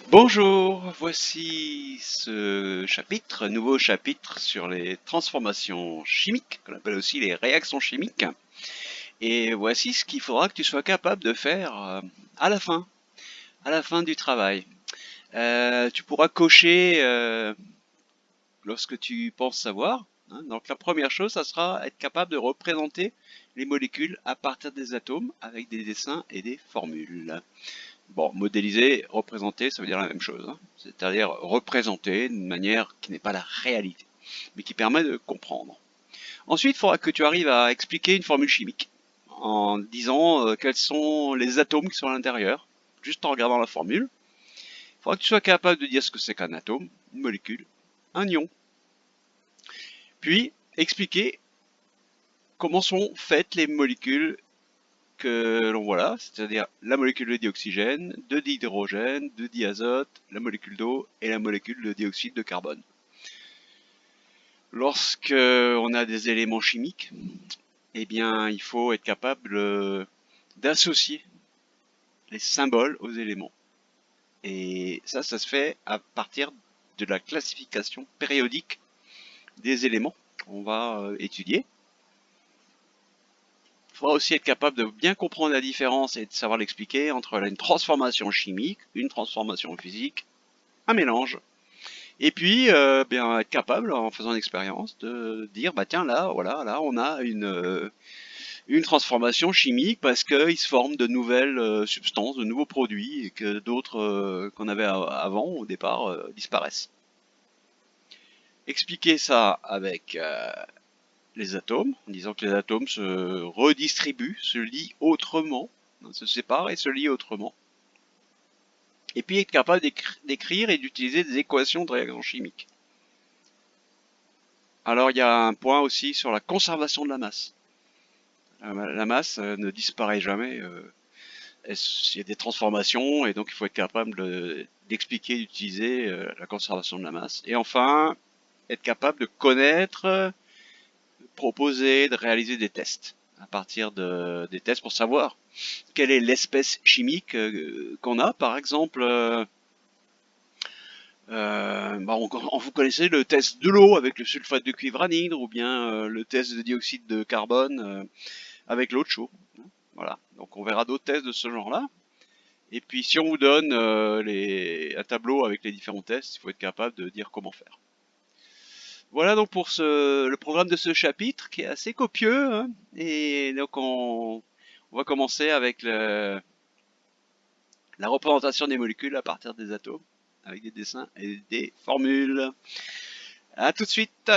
Bonjour, voici ce chapitre, nouveau chapitre sur les transformations chimiques, qu'on appelle aussi les réactions chimiques. Et voici ce qu'il faudra que tu sois capable de faire à à la fin du travail. Tu pourras cocher lorsque tu penses savoir, hein. Donc la première chose, ça sera être capable de représenter les molécules à partir des atomes avec des dessins et des formules. Bon, modéliser, représenter, ça veut dire la même chose, hein. C'est-à-dire représenter d'une manière qui n'est pas la réalité, mais qui permet de comprendre. Ensuite, il faudra que tu arrives à expliquer une formule chimique en disant quels sont les atomes qui sont à l'intérieur, juste en regardant la formule. Il faudra que tu sois capable de dire ce que c'est qu'un atome, une molécule, un ion. Puis, expliquer comment sont faites les molécules que l'on voit là, c'est-à-dire la molécule de dioxygène, de dihydrogène, de diazote, la molécule d'eau et la molécule de dioxyde de carbone. Lorsque on a des éléments chimiques, eh bien, il faut être capable d'associer les symboles aux éléments. Et ça se fait à partir de la classification périodique des éléments qu'on va étudier. Il faudra aussi être capable de bien comprendre la différence et de savoir l'expliquer entre une transformation chimique, une transformation physique, un mélange. Et puis, bien, être capable, en faisant l'expérience, de dire, bah tiens, là, voilà, là, on a une transformation chimique parce qu'il se forme de nouvelles substances, de nouveaux produits, et que d'autres qu'on avait avant, au départ, disparaissent. Expliquer ça avec les atomes, en disant que les atomes se redistribuent, se lient autrement, se séparent et se lient autrement. Et puis être capable d'écrire et d'utiliser des équations de réaction chimique. Alors il y a un point aussi sur la conservation de la masse. La masse ne disparaît jamais. Il y a des transformations et donc il faut être capable d'expliquer, d'utiliser la conservation de la masse. Et enfin, être capable de connaître, de proposer, de réaliser des tests à partir des tests pour savoir quelle est l'espèce chimique qu'on a. Par exemple, vous connaissez le test de l'eau avec le sulfate de cuivre anhydre ou bien le test de dioxyde de carbone avec l'eau de chaud. Voilà, donc on verra d'autres tests de ce genre-là. Et puis si on vous donne un tableau avec les différents tests, il faut être capable de dire comment faire. Voilà donc pour le programme de ce chapitre qui est assez copieux, hein. Et donc on va commencer avec la représentation des molécules à partir des atomes, avec des dessins et des formules. À tout de suite.